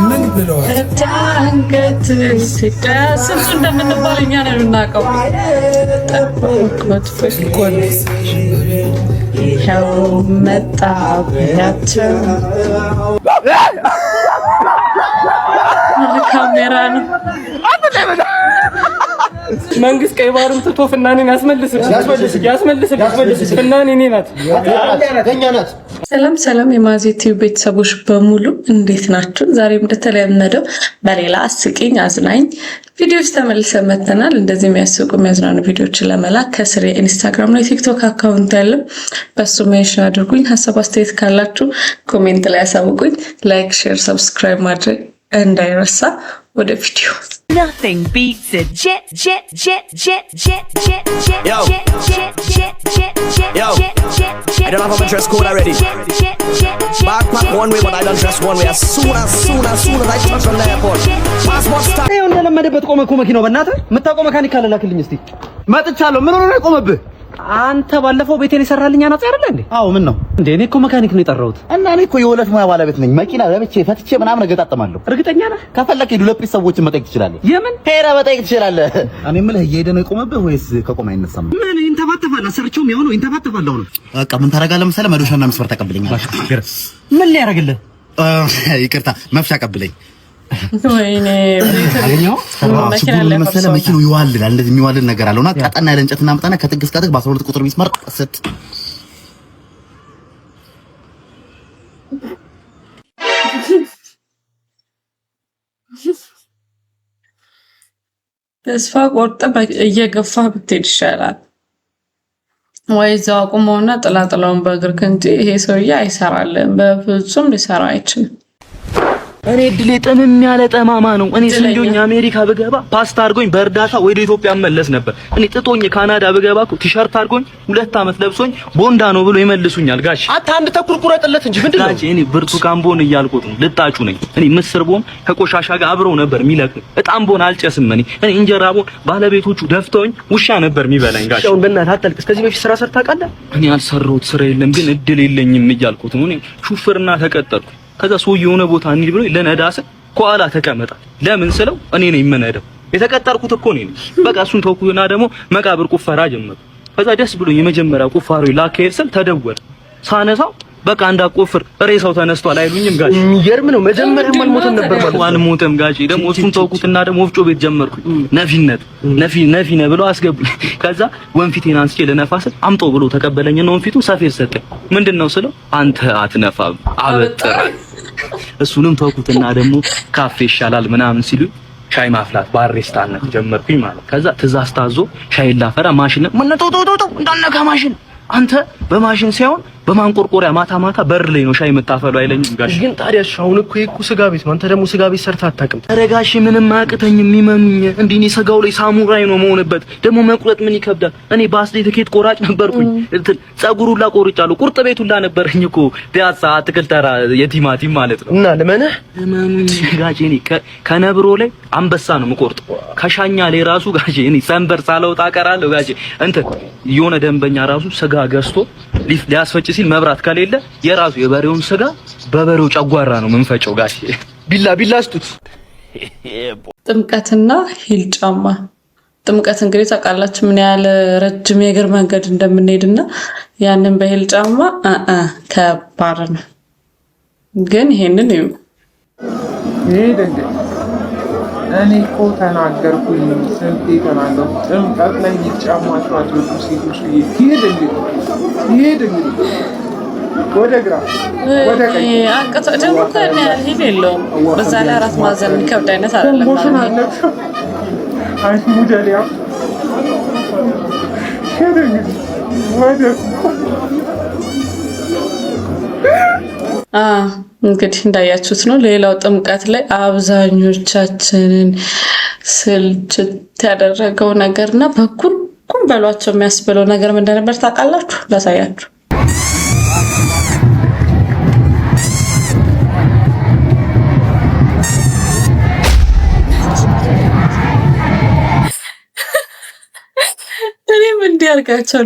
ምን ብለዋል? ታንገት ሲዳስ እንደምንባል እኛ ነው የምናውቀው። ጠበቁት ፍቅር ይኸው መጣ ብያቸው ካሜራ ነው መንግስት ቀይ ባህርን ትቶ ፍናኔን ያስመልስ ፍናኔ እኔ ናት የኛ ናት። ሰላም የማዜቲው ቤተሰቦች በሙሉ እንዴት ናችሁ? ዛሬም እንደተለመደው በሌላ አስቂኝ አዝናኝ ቪዲዮዎች ተመልሰን መጥተናል። እንደዚህ የሚያስቁ የሚያዝናኑ ቪዲዮዎችን ለመላክ ከስር የኢንስታግራም ላይ ቲክቶክ አካውንት ያለ በሱ ሜንሽን አድርጉኝ። ሀሳብ አስተያየት ካላችሁ ኮሜንት ላይ አሳውቁኝ። ላይክ፣ ሼር፣ ሰብስክራይብ ማድረግ እንዳይረሳ። ወደ ቪዲዮ Nothing beats a jet. Yo. I don't have my dress code already. Backpack one way, but I don't dress one way. As soon as I touch on the airport. Passport style. ይሄው እንደለመደበት ቆመ እኮ መኪናው። በእናትህ የምታውቀው መካኒክ ካለ ላክልኝ እስቲ። መጥቻለሁ። ምን ሆነ ነው የቆመብህ? አንተ ባለፈው ቤቴን የሰራልኝ አናጺ አይደለ እንዴ? አዎ ምን ነው እንዴ? እኔ እኮ መካኒክ ነው የጠራሁት። እና እኔ እኮ የሁለት ሙያ ባለቤት ነኝ። መኪና ለብቼ ፈትቼ ምናምን እገጣጠማለሁ። እርግጠኛ ነህ? ከፈለክ ዱለጲስ ሰዎችን መጠየቅ ትችላለህ። የምን ሄራ መጠየቅ ትችላለህ። እኔ የምልህ እየሄደ ነው የቆመብህ ወይስ ከቆመ አይነሳም? ምን ይንተባተባል? አሰርቼውም ያው ነው ይንተባተባል። አሁን በቃ ምን ታረጋለህ መሰለህ? መዶሻና መስፈር ተቀብለኛል። ምን ሊያደርግልህ? ይቅርታ መፍቻ ቀብለኝ። ወይኔ አገኘው መኪናው ይዋልላል። እንደዚህ የሚዋልል ነገር አለውና ቀጠና ያለ እንጨት እናምጣና ከጥግ እስከ ጥግ በ12 ቁጥር ቢስማር ስት ተስፋ ቆርጠህ እየገፋ ብትሄድ ይሻላል። ወይ እዛው አቁመውና ጥላጥላውን በእግር እንጂ ይሄ ሰውዬ አይሰራልም። በፍጹም ሊሰራ አይችልም። እኔ እድሌ ጥምም ያለ ጠማማ ነው። እኔ ስንጆኝ አሜሪካ ብገባ ፓስታ አድርጎኝ በእርዳታ ወደ ኢትዮጵያ መለስ ነበር። እኔ ጥጦኝ ካናዳ ብገባ እኮ ቲሸርት አድርጎኝ 2 አመት ለብሶኝ ቦንዳ ነው ብሎ ይመልሱኛል። ጋሽ አታ አንድ ተኩል ቁረጥለት እንጂ ምንድነው? ጋሽ እኔ ብርቱካን ቦን እያልኩት ነው። ልጣጩ ነኝ እኔ። ምስር ቦን ከቆሻሻ ጋር አብረው ነበር የሚለቅ። እጣም ቦን አልጨስም እኔ እንጀራ ቦን ባለቤቶቹ ደፍተውኝ ውሻ ነበር የሚበላኝ። ጋሽ አሁን በእናትህ አጠልቅ። እስከዚህ በፊት ስራ ሰርታ ቃለ እኔ አልሰራሁት ስራ የለም ግን እድል የለኝም እያልኩት ነው። እኔ ሹፍርና ተቀጠርኩ። ከዛ ሰው የሆነ ቦታ እንሂድ ብሎ ለነዳስ ከኋላ ተቀመጠ። ለምን ስለው እኔ ነኝ የምነዳው የተቀጠርኩት እኮ ነኝ። በቃ እሱን ተውኩና ደግሞ መቃብር ቁፈራ ጀመርኩ። ከዛ ደስ ብሎ የመጀመሪያ ቁፋሮ ላካሄድ ስል ተደወለ። ሳነሳው በቃ እንዳቆፍር ሬሳው ተነስቷል አይሉኝም ጋሽ። የሚገርም ነው። መጀመሪያም አልሞተም ነበር ማለት ነው። አልሞተም ጋሽ። ደግሞ እሱን ተውኩትና ደግሞ ወፍጮ ቤት ጀመርኩኝ። ነፊ ነው ብሎ አስገቡኝ። ከዛ ወንፊቴን አንስቼ ለነፋስ አምጦ ብሎ ተቀበለኝና ወንፊቱ ሰፌድ ሰጠኝ። ምንድነው ስለው አንተ አትነፋም አበጥራ። እሱንም ተውኩትና ደግሞ ካፌ ይሻላል ምናምን ሲሉ ሻይ ማፍላት ባሪስታነት ጀመርኩኝ ማለት። ከዛ ትእዛዝ ታዞ ሻይ ላፈራ ማሽን ምን ተው እንዳነካ ማሽን አንተ በማሽን ሳይሆን በማንቆርቆሪያ ማታ በር ላይ ነው ሻይ የምታፈሉ አይለኝም ጋሽ። ግን ታዲያ ሻውን እኮ ይኩ ስጋ ቤት ነው። አንተ ደግሞ ስጋ ቤት ሰርታ አታውቅም። ተረጋሽ ምንም አያቅተኝም። የሚመኑኝ እንዴ እኔ ስጋው ላይ ሳሙራይ ነው መሆንበት። ደግሞ መቁረጥ ምን ይከብዳል? እኔ ባስሌ ትኬት ቆራጭ ነበርኩኝ። ጸጉሩላ ቆርጫለሁ። ቁርጥ ቤቱላ ነበርኝ እኮ ፒያሳ አትክልት ተራ የቲማቲም ማለት ነው። እና ለመኑኝ ጋሽ። እኔ ከነብሮ ላይ አንበሳ ነው የምቆርጥ። ከሻኛ ላይ ራሱ ጋሽ እኔ ሰንበር ሳለውጣ ቀራለሁ ጋሽ። እንትን የሆነ ደንበኛ ራሱ ስጋ ገዝቶ ሊያስፈጭ ሲል መብራት ከሌለ የራሱ የበሬውን ስጋ በበሬው ጨጓራ ነው መንፈጨው ጋሽ። ቢላ ስጡት። ጥምቀትና ሂል ጫማ። ጥምቀት እንግዲህ ታውቃላችሁ ምን ያህል ረጅም የእግር መንገድ እንደምንሄድና ያንን በሂል ጫማ ከባድ ነው። ግን ይሄንን እዩ። እኔ እኮ ተናገርኩኝ። ስንቴ ተናገርኩ። ጥምቀት ላይ ሂል ጫማችሁ አትወዱ ሴቶች። ይሄድ እንግዲህ ወደ ግራ ወደ ቀኝ አንቀጽ ደግሞ ከነ ሂል የለውም። በዛ ላይ አራት ማዕዘን የሚከብድ አይነት አይደለም። ሞሽን አለሽ አይ ሙጀሊያ ሄድ እንግዲህ ወደ እንግዲህ እንዳያችሁት ነው። ሌላው ጥምቀት ላይ አብዛኞቻችንን ስልችት ያደረገው ነገርና በኩልኩም በሏቸው የሚያስብለው ነገር ምን እንደነበር ታውቃላችሁ? ላሳያችሁ። እንዳርጋቸው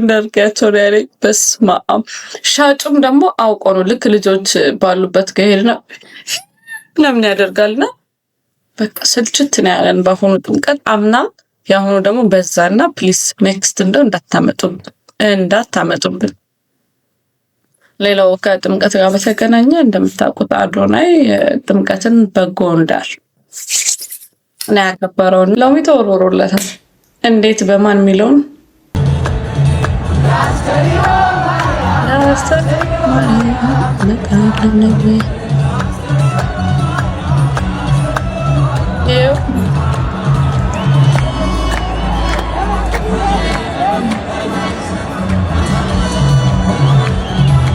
ነው ያለኝ። በስመ አብ። ሻጩም ደግሞ አውቆ ነው ልክ ልጆች ባሉበት ከሄድና ለምን ያደርጋልና በቃ ስልችት ነው ያለን በአሁኑ ጥምቀት። አምናም ያሁኑ ደግሞ በዛና ፕሊስ ኔክስት እንደው እንዳታመጡብን። ሌላው ከጥምቀት ጋር በተገናኘ እንደምታውቁት አዶናይ ጥምቀትን በጎንደር እና ያከበረውን ሎሚ ተወርውሮለታል። እንዴት በማን የሚለውን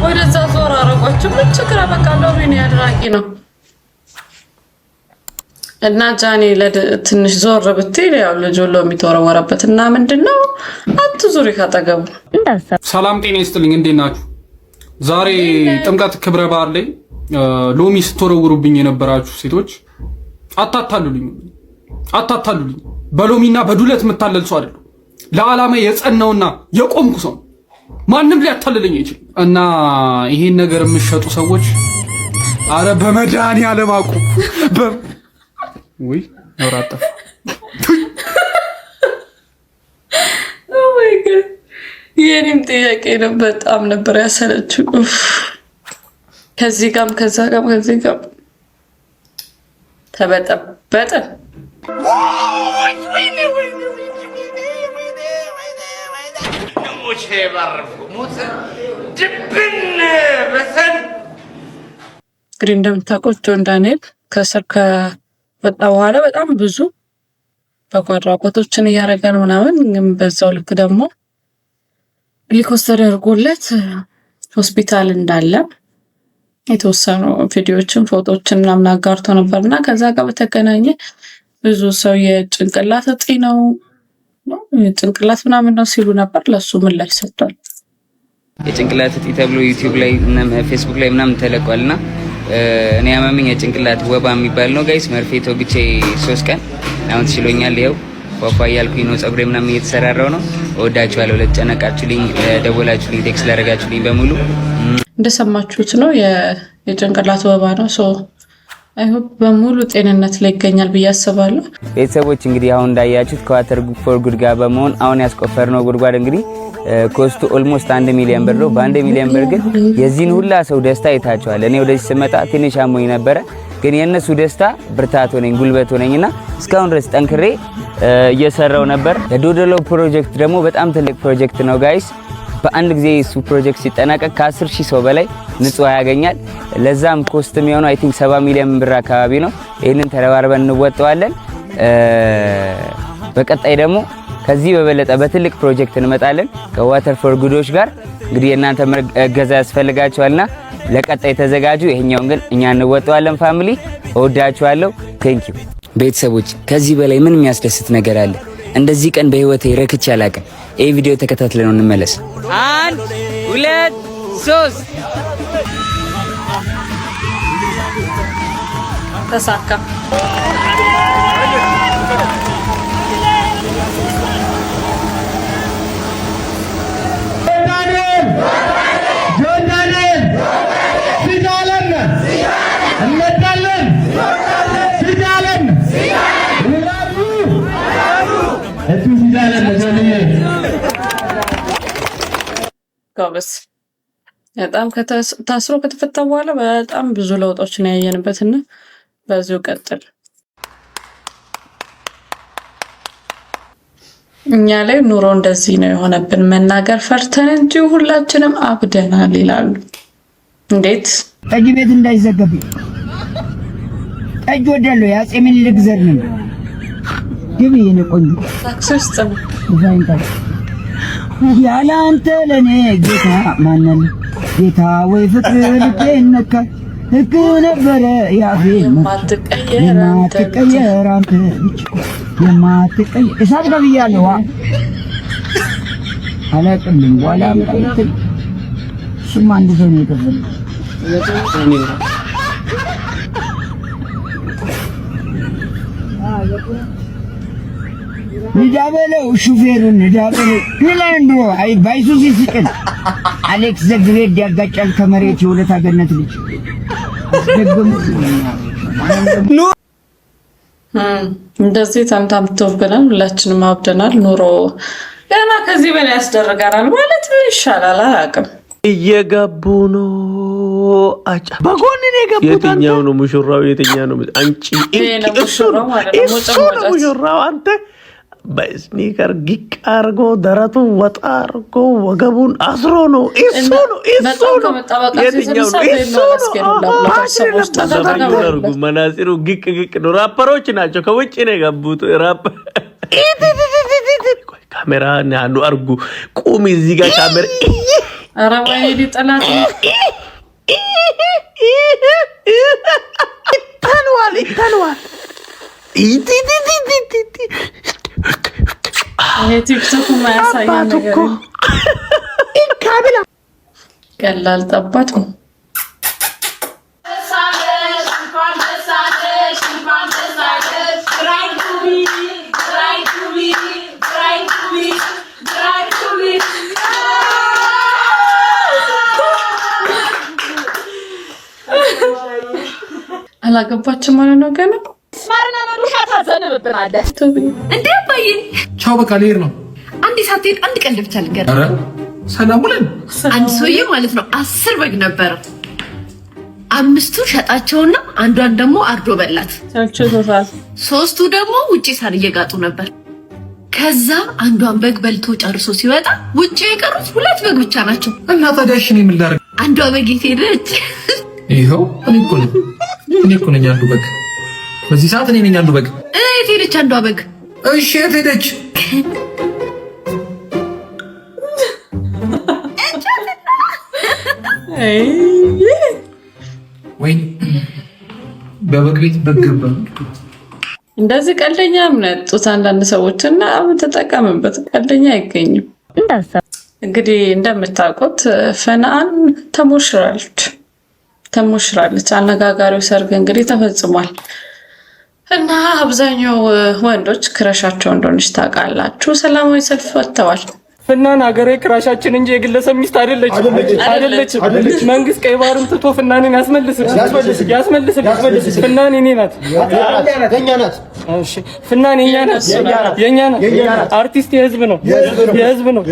ወደዛ ዞር አረጓቸው። ምን ችግር በቃ ሎሚ አድራቂ ነው እና ጃኒ ትንሽ ዞር ብትይ ያው ልጅ ሎሚ ተወረወረበት እና ምንድነው አትዙሪ ካጠገቡ። ሰላም ጤና ይስጥልኝ፣ እንዴት ናችሁ? ዛሬ ጥምቀት ክብረ በዓል ላይ ሎሚ ስትወረውሩብኝ የነበራችሁ ሴቶች አታታሉልኝ። በሎሚና በዱለት የምታለል ሰው አይደለም። ለዓላማ የጸናውና የቆምኩ ሰው ማንም ሊያታልለኝ አይችልም። እና ይሄን ነገር የምትሸጡ ሰዎች አረ በመድኃኒዓለም አቁም። ወይ ወራጣ ኦ ማይ ጋድ የኔም ጥያቄ ነው። በጣም ነበር ያሰለችው። ከዚህ ጋርም ከዛ ጋርም ከዚህ ጋር ተበጠበጠ። እንግዲህ እንደምታውቁት ጆን ዳንኤል ከስር ከወጣ በኋላ በጣም ብዙ በጎ አድራጎቶችን እያደረገ ነው ምናምን። ግን በዛው ልክ ደግሞ ሄሊኮፕተር ያርጎለት ሆስፒታል እንዳለ የተወሰኑ ቪዲዮዎችን ፎቶዎችን ምናምን አጋርቶ ነበርና ከዛ ጋር በተገናኘ ብዙ ሰው የጭንቅላት እጢ ነው ጭንቅላት ምናምን ነው ሲሉ ነበር። ለሱ ምላሽ ሰጥቷል። የጭንቅላት እጢ ተብሎ ዩቲዩብ ላይ እና ፌስቡክ ላይ ምናምን ተለቋልና እኔ ያመመኝ የጭንቅላት ወባ የሚባል ነው ጋይስ። መርፌ ተወግቼ 3 ቀን አሁን ተሽሎኛል። ይኸው ፏፏ እያልኩኝ ነው። ፀጉሬ ምናምን እየተሰራራው ነው። እወዳችኋለሁ። ለተጨነቃችሁልኝ፣ ለደወላችሁልኝ፣ ቴክስት ላደረጋችሁልኝ በሙሉ እንደሰማችሁት ነው የጭንቅላት ወባ ነው። አይሆፕ በሙሉ ጤንነት ላይ ይገኛል ብዬ አስባለሁ። ቤተሰቦች እንግዲህ አሁን እንዳያችሁት ከዋተር ፎር ጉድ ጋር በመሆን አሁን ያስቆፈርነው ጉድጓድ እንግዲህ ኮስቱ ኦልሞስት 1 ሚሊዮን ብር ነው። በ1 ሚሊዮን ብር ግን የዚህን ሁላ ሰው ደስታ አይታችኋል። እኔ ወደዚህ ስመጣ ትንሽ አሞኝ ነበረ፣ ግን የነሱ ደስታ ብርታት ሆነኝ ጉልበት ሆነኝና እስካሁን ድረስ ጠንክሬ እየሰራው ነበር። የዶዶሎ ፕሮጀክት ደግሞ በጣም ትልቅ ፕሮጀክት ነው ጋይስ። በአንድ ጊዜ እሱ ፕሮጀክት ሲጠናቀቅ ከ10,000 ሰው በላይ ንጹህ ያገኛል። ለዛም ኮስት የሚሆነው አይ ቲንክ 70 ሚሊዮን ብር አካባቢ ነው። ይሄንን ተረባርበን እንወጣዋለን። በቀጣይ ደግሞ ከዚህ በበለጠ በትልቅ ፕሮጀክት እንመጣለን ከዋተር ፎር ጉዶች ጋር። እንግዲህ የእናንተ እገዛ ያስፈልጋችኋልና ለቀጣይ ተዘጋጁ። ይሄኛውን ግን እኛ እንወጣዋለን። ፋሚሊ እወዳችኋለሁ። ቴንክ ዩ ቤተሰቦች። ከዚህ በላይ ምን የሚያስደስት ነገር አለ? እንደዚህ ቀን በህይወቴ ረክቼ አላውቅም። ይሄ ቪዲዮ ተከታትለን ነው እንመለስ። 1 2 3 ተሳካ። ጆን ዳንኤል ሲዳለን እንመጣለን ሲዳለን ይላሉ እቱ ሲዳለን ለጀልዬ ጎበስ በጣም ታስሮ ከተፈታ በኋላ በጣም ብዙ ለውጦችን ያየንበትና በዚሁ ቀጥል። እኛ ላይ ኑሮ እንደዚህ ነው የሆነብን፣ መናገር ፈርተን እንጂ ሁላችንም አብደናል ይላሉ። እንዴት ጠጅ ቤት እንዳይዘገብ ጠጅ ወደለው ያጼ ምኒልክ ዘር ነው ግቢ የነቆኝ ታክሲስ ጽም ያለ አንተ ለኔ ጌታ ማነን ጌታ ወይ ፍቅር ልቤ ነካ ህግ ነበረ ያፌ የማትቀየር አንተ የማትቀየር እሳት ገብያለሁ አላቅልኝ በኋላ ምጣይት ስም አንድ ሰው ነው የተፈለገው ንዳ በለው ሹፌሩን ንዳ በለው ፊላንዶ አይ ባይሱዚ ሲቅል አሌክስ ዘግሬድ ያጋጫል ከመሬት የሁለት አገነት ልጅ ደግም እንደዚህ ተምታምቶብናል። ሁላችንም አብደናል። ኑሮ ገና ከዚህ በላይ ያስደርጋናል ማለት ይሻላል። አላውቅም። እየገቡ ነው። አጫ በጎን ነው የገቡት። የትኛው ነው ሙሽራው? የትኛው ነው አንቺ? እሱ ነው ሙሽራው። አንተ በስኒከር ጊቅ አርጎ ደረቱ ወጣ አርጎ ወገቡን አስሮ ነው። እሱ ነው የትኛው ነው? እሱ ነው መናሲሩ ጊቅ ነው። ራፐሮች ናቸው። ከውጭ ነው የገቡት። ራፕ ካሜራ አንዱ አርጉ ቁሚ እዚህ ጋር ካሜራ ኧረ ወይኔ ጠላት ይታንዋል ይሄ ቲክቶክ ማያሳያ ነገር ቀላል ጠባት ነው። አላገባችም ማለት ነው ገና ማርና መሩሻ ታዘነብብን አለ እንዴ ባይ ቻው በቃ ልሄድ ነው። አንድ ሳትሄድ አንድ ቀን ብቻ ልንገር። ኧረ ሰላም ብለን አንድ ሰውዬ ማለት ነው 10 በግ ነበር። 5ቱ ሸጣቸውና አንዷን ደግሞ አርዶ በላት። ሶስቱ ደግሞ ውጪ ሳር እየጋጡ ነበር። ከዛ አንዷን በግ በልቶ ጨርሶ ሲወጣ ውጪ የቀሩት 2 በግ ብቻ ናቸው። እና ታዲያ እሺ ምን ላድርግ? አንዷ በግ ሄደች። ይኸው እኔ እኮ ነኝ አንዱ በግ። በዚህ ሰዓት እኔ ነኝ አንዱ በግ። የት ሄደች አንዷ በግ? እሺ የት ሄደች? ወይ በበግ ቤት በግ ገባ። እንደዚህ ቀልደኛ ምነጡት አንዳንድ ሰዎች እና ተጠቀምበት። ቀልደኛ አይገኝም። እንግዲህ እንደምታውቁት ፈናን ተሞሽራለች። አነጋጋሪው ሰርግ እንግዲህ ተፈጽሟል እና አብዛኛው ወንዶች ክረሻቸው እንደሆነች ታውቃላችሁ። ሰላማዊ ሰልፍ ወጥተዋል። ፍናን ሀገሬ ክራሻችን እንጂ የግለሰብ ሚስት አይደለች። መንግስት ቀይ ባህርን ትቶ ፍናንን ያስመልስ። ፍናን የኔ ናት፣ የኛ ናት። እሺ ፍናን የኛ ናት። አርቲስት የህዝብ ነው።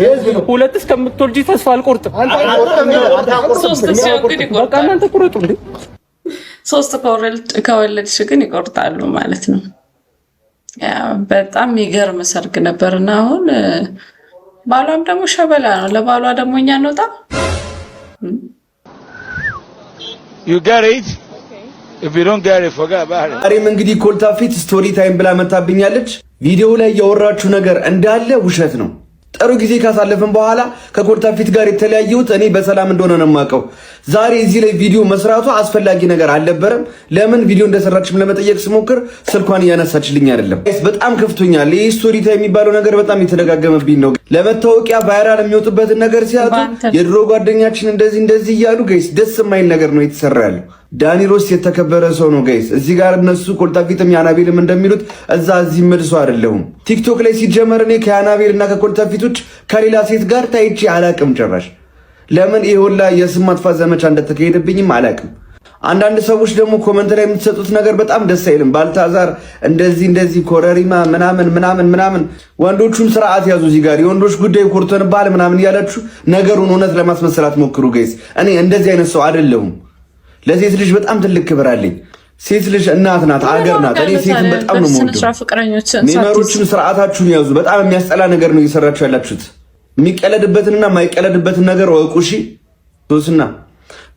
ሁለት እስከምትወልጂ ተስፋ አልቆርጥም። በቃ እናንተ ቁረጡ እንዴ። 3 ከወለድሽ ግን ይቆርጣሉ ማለት ነው። በጣም የሚገርም ሰርግ ነበርና አሁን ባሏም ደግሞ ሸበላ ነው። ለባሏ ደግሞ እኛ እንወጣ you get it if you don't get it forget about it። ዛሬም እንግዲህ ኮልታፊት ስቶሪ ታይም ብላ መታብኛለች። ቪዲዮ ላይ ያወራችሁ ነገር እንዳለ ውሸት ነው። ጥሩ ጊዜ ካሳለፈን በኋላ ከኮልታፊት ጋር የተለያየሁት እኔ በሰላም እንደሆነ ነው የማውቀው። ዛሬ እዚህ ላይ ቪዲዮ መስራቷ አስፈላጊ ነገር አልነበረም። ለምን ቪዲዮ እንደሰራችም ለመጠየቅ ስሞክር ስልኳን እያነሳችልኝ አይደለም። በጣም ከፍቶኛል። ይህ ስቶሪ ታይም የሚባለው ነገር በጣም የተደጋገመብኝ ነው። ለመታወቂያ ቫይራል የሚወጡበትን ነገር ሲያጡ የድሮ ጓደኛችን እንደዚህ እያሉ ጋይስ ደስ የማይል ነገር ነው የተሰራ ያለው። ዳኒ ሮስ የተከበረ ሰው ነው ጋይስ። እዚህ ጋር እነሱ ኮልታፊትም ያናቤልም እንደሚሉት እዚህ መልሶ አይደለሁም። ቲክቶክ ላይ ሲጀመር እኔ ከያናቤል እና ከኮልታፊት ውጭ ከሌላ ሴት ጋር ታይቼ አላቅም ጭራሽ። ለምን ይሄ ሁላ የስም ማጥፋት ዘመቻ እንደተካሄደብኝም አላቅም። አንዳንድ ሰዎች ደግሞ ኮመንት ላይ የምትሰጡት ነገር በጣም ደስ አይልም። ባልታዛር እንደዚህ ኮረሪማ ምናምን። ወንዶቹም ስርዓት ያዙ። እዚህ ጋር የወንዶች ጉዳይ ኮርተንባል ምናምን እያላችሁ ነገሩን እውነት ለማስመሰላት ሞክሩ ጋይስ። እኔ እንደዚህ አይነት ሰው አይደለሁም። ለሴት ልጅ በጣም ትልቅ ክብር አለኝ። ሴት ልጅ እናት ናት፣ አገር ናት። እኔ ሴትን በጣም ነው የምወደው። ሜመሮችም ስርዓታችሁን ያዙ። በጣም የሚያስጠላ ነገር ነው እየሰራችሁ ያላችሁት። የሚቀለድበትንና የማይቀለድበትን ነገር ወቁ። እሺ ሶስና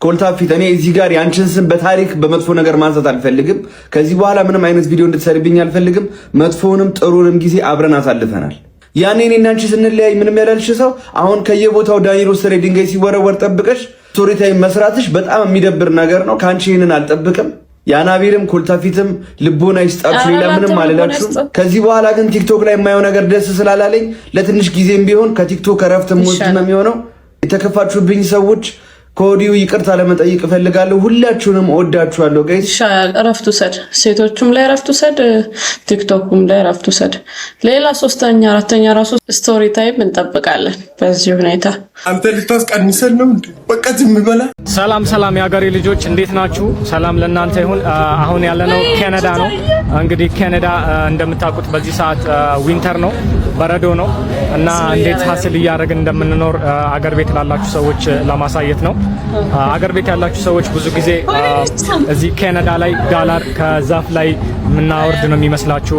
ኮልታፊት፣ እኔ እዚህ ጋር ያንቺን ስም በታሪክ በመጥፎ ነገር ማንሳት አልፈልግም። ከዚህ በኋላ ምንም አይነት ቪዲዮ እንድትሰርብኝ አልፈልግም። መጥፎውንም ጥሩንም ጊዜ አብረን አሳልፈናል። ያኔ እኔና አንቺ ስንለያይ ምንም ያላልሽ ሰው አሁን ከየቦታው ዳኒ ሮስ ላይ ድንጋይ ሲወረወር ጠብቀሽ ስቶሪ ታይም መስራትሽ በጣም የሚደብር ነገር ነው። ከአንቺ ይህንን አልጠብቅም። የአናቤልም ኮልታፊትም ልቦና ይስጣችሁ። ሌላ ምንም አልላችሁ። ከዚህ በኋላ ግን ቲክቶክ ላይ የማየው ነገር ደስ ስላላለኝ ለትንሽ ጊዜም ቢሆን ከቲክቶክ እረፍት ወስድ ነው የሚሆነው። የተከፋችሁብኝ ሰዎች ከወዲሁ ይቅርታ ለመጠየቅ እፈልጋለሁ። ሁላችሁንም እወዳችኋለሁ ጋይስ። ይሻላል እረፍት ውሰድ፣ ሴቶቹም ላይ እረፍት ውሰድ፣ ቲክቶኩም ላይ እረፍት ውሰድ። ሌላ ሶስተኛ አራተኛ ራሱ ስቶሪ ታይም እንጠብቃለን። በዚህ ሁኔታ አንተ ልታስቀንሰን ነው እንዴ? በቃ ዝም በላ። ሰላም ሰላም የሀገሬ ልጆች እንዴት ናችሁ? ሰላም ለእናንተ ይሁን። አሁን ያለነው ካናዳ ነው። እንግዲህ ካናዳ እንደምታውቁት በዚህ ሰዓት ዊንተር ነው፣ በረዶ ነው እና እንዴት ሀስል እያደረግን እንደምንኖር አገር ቤት ላላችሁ ሰዎች ለማሳየት ነው። አገር ቤት ያላችሁ ሰዎች ብዙ ጊዜ እዚህ ካናዳ ላይ ዳላር ከዛፍ ላይ የምናወርድ ነው የሚመስላችሁ፣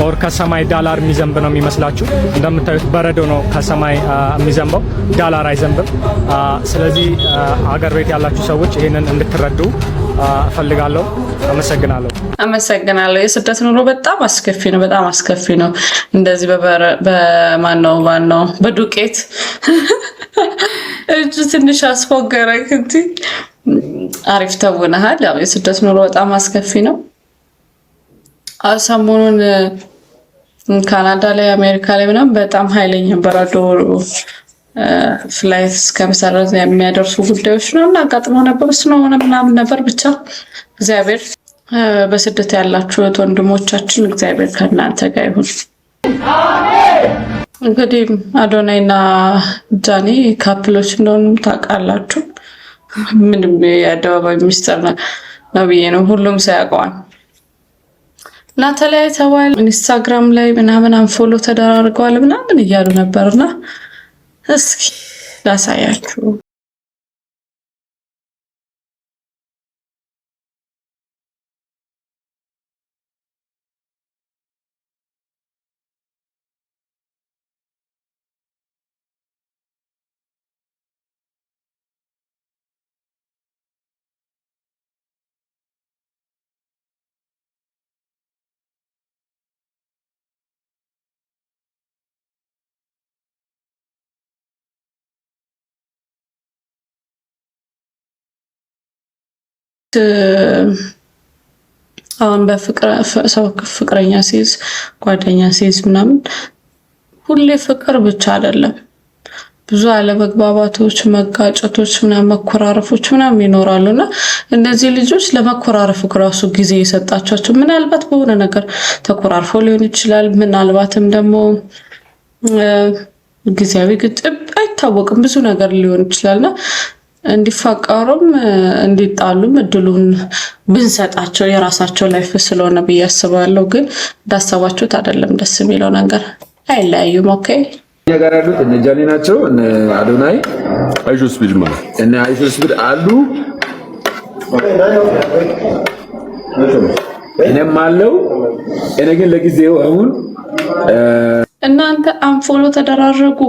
ኦር ከሰማይ ዳላር የሚዘንብ ነው የሚመስላችሁ። እንደምታዩት በረዶ ነው ከሰማይ የሚዘንበው፣ ዳላር አይዘንብም። ስለዚህ አገር ቤት ያላችሁ ሰዎች ይሄንን እንድትረዱ እፈልጋለሁ። አመሰግናለሁ። የስደት ኑሮ በጣም አስከፊ ነው፣ በጣም አስከፊ ነው። እንደዚህ በማነው በዱቄት እጅ ትንሽ አስፎገረክ እንጂ አሪፍ ተውነሃል። ያው የስደት ኑሮ በጣም አስከፊ ነው። ሰሞኑን ካናዳ ላይ አሜሪካ ላይ ምናምን በጣም ኃይለኛ በረዶ ፍላይት እስከመሰረዝ የሚያደርሱ ጉዳዮች ምናምን አጋጥመው ነበር። እሱ ነው ምናምን ነበር። ብቻ እግዚአብሔር በስደት ያላችሁ ወንድሞቻችን እግዚአብሔር ከእናንተ ጋር ይሁን። እንግዲህ አዶናይና ጃኒ ካፕሎች እንደሆኑ ታውቃላችሁ። ምንም የአደባባይ ሚስጥር ነው ብዬ ነው፣ ሁሉም ሰው ያውቀዋል። እና ተለያይተዋል፣ ኢንስታግራም ላይ ምናምን አንፎሎ ተደራርገዋል ምናምን እያሉ ነበርና እስኪ ላሳያችሁ። አሁን ሰው ፍቅረኛ ሲይዝ ጓደኛ ሲይዝ ምናምን ሁሌ ፍቅር ብቻ አይደለም፣ ብዙ አለመግባባቶች፣ መጋጨቶች ምናምን መኮራረፎች ምናምን ይኖራሉና እነዚህ ልጆች ለመኮራረፍ ራሱ ጊዜ የሰጣቸው ምናልባት በሆነ ነገር ተኮራርፎ ሊሆን ይችላል። ምናልባትም ደግሞ ጊዜያዊ ግጭት አይታወቅም፣ ብዙ ነገር ሊሆን ይችላልና እንዲፋቀሩም እንዲጣሉም እድሉን ብንሰጣቸው የራሳቸው ላይፍ ስለሆነ ብዬ አስባለሁ። ግን እንዳሰባችሁት አይደለም ደስ የሚለው ነገር፣ አይለያዩም። ኦኬ ጋር ያሉት እነ ጃኒ ናቸው፣ እነ አዶናይ አይሾ ስፒድ ማለት እነ አይሾ ስፒድ አሉ፣ እኔም አለው። እኔ ግን ለጊዜው አሁን እናንተ አንፎሎ ተደራረጉ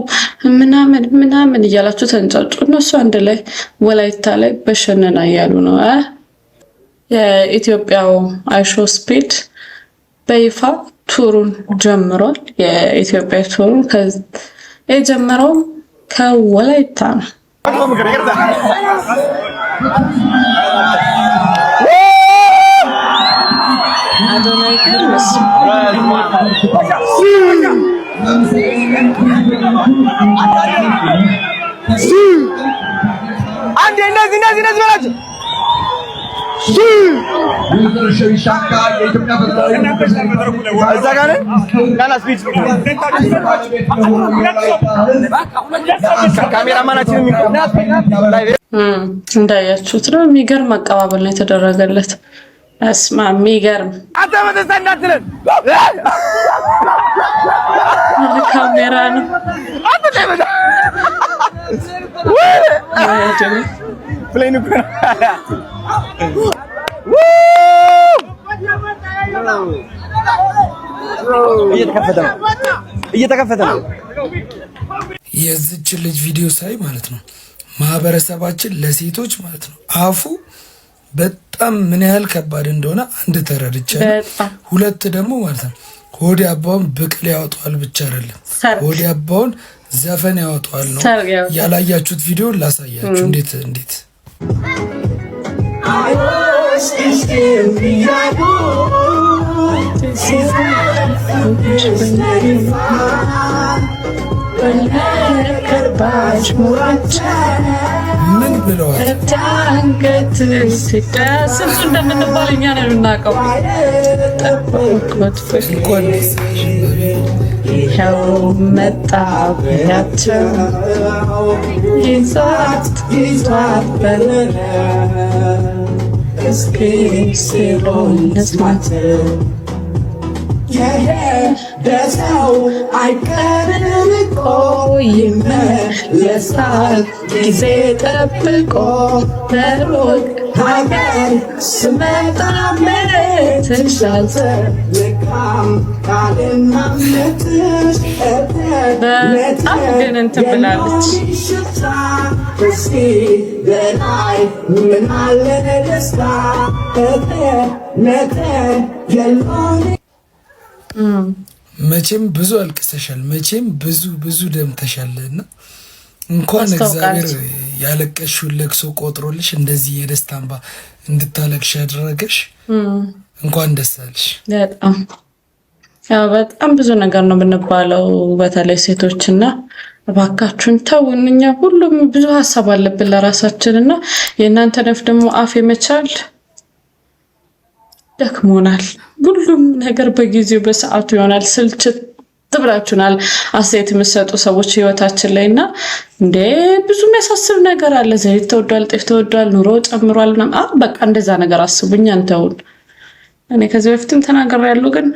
ምናምን እያላችሁ ተንጫጩ። እነሱ አንድ ላይ ወላይታ ላይ በሸነና እያሉ ነው። የኢትዮጵያው አይሾ ስፒድ በይፋ ቱሩን ጀምሯል። የኢትዮጵያ ቱሩን የጀመረው ከወላይታ ነው። አዶናይ ክርስ አንዴ እነዚህ በላቸው። እዛ ጋር ካሜራማናችን እንዳያችሁት ነው። የሚገርም አቀባበል ነው የተደረገለት። እስማ የሚገርም አተመተሳ እንዳትለን ካሜራ ነው። ፕሌን እኮ እየተከፈተ ነው። የዚች ልጅ ቪዲዮ ሳይ ማለት ነው ማህበረሰባችን ለሴቶች ማለት ነው አፉ በጣም ምን ያህል ከባድ እንደሆነ አንድ ተረድቻለሁ። ሁለት ደግሞ ማለት ነው ሆዲ አባውን ብቅል ያወጣዋል ብቻ አይደለም ሆዲ አባውን ዘፈን ያወጣዋል ነው። ያላያችሁት ቪዲዮ ላሳያችሁ እንዴት ምን ብለዋል። ታንገት ሲዳስ እንደምንባል እኛ ነው የምናውቀው። እንኳን ይኸው መጣ ብያቸው ይዛት ይዟበል እስኪ ሲሆን መስማት ደስታው አይቀርም እኮ ይመለሳል ጊዜ ጠብቆ በሩቅ ሀገር ስመጣ ቤትሽ አልዘልቃም ቃልና እምነትሽ በጣም ግን እንትን ብላለች። እስኪ በላይ ምን አለ ደስታ የለኝ መቼም ብዙ አልቅሰሻል፣ መቼም ብዙ ደምተሻል እና እንኳን እግዚአብሔር ያለቀሽውን ለቅሶ ቆጥሮልሽ እንደዚህ የደስታ እንባ እንድታለቅሽ ያደረገሽ እንኳን ደስ አለሽ። በጣም ብዙ ነገር ነው የምንባለው፣ በተለይ ሴቶችና እባካችሁን ተውን። እኛ ሁሉም ብዙ ሀሳብ አለብን ለራሳችን እና የእናንተ ነፍ ደግሞ አፍ የመቻል ደክሞናል። ሁሉም ነገር በጊዜው በሰዓቱ ይሆናል። ስልችት ብላችሁናል አስተያየት የምትሰጡ ሰዎች ህይወታችን ላይ እና እንዴ ብዙ የሚያሳስብ ነገር አለ። ዘይት ተወዷል፣ ጤፍ ተወዷል፣ ኑሮ ጨምሯል ምናምን በቃ እንደዛ ነገር አስቡኝ አንተውን። እኔ ከዚህ በፊትም ተናግሬያለሁ፣ ግን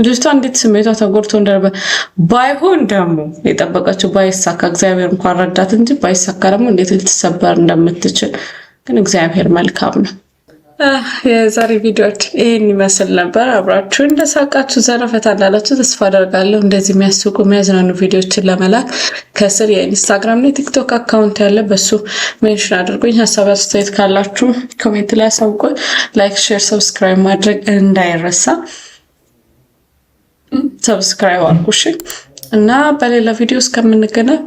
ልጅቷ እንዴት ስሜቷ ተጎድቶ እንደነበረ ባይሆን ደግሞ የጠበቀችው ባይሳካ እግዚአብሔር እንኳን ረዳት እንጂ ባይሳካ ደግሞ እንዴት ልትሰበር እንደምትችል ግን እግዚአብሔር መልካም ነው። የዛሬ ቪዲዮአችን ይሄን ይመስል ነበር። አብራችሁ እንደሳቃችሁ ዘረፈት አላላችሁ ተስፋ አደርጋለሁ። እንደዚህ የሚያስቁ የሚያዝናኑ ቪዲዮዎችን ለመላክ ከስር የኢንስታግራም እና ቲክቶክ አካውንት ያለ በሱ ሜንሽን አድርጉኝ። ሀሳብ አስተያየት ካላችሁ ኮሜንት ላይ አሳውቁኝ። ላይክ፣ ሼር፣ ሰብስክራይብ ማድረግ እንዳይረሳ። ሰብስክራይብ አድርጉ እና በሌላ ቪዲዮ እስከምንገናኝ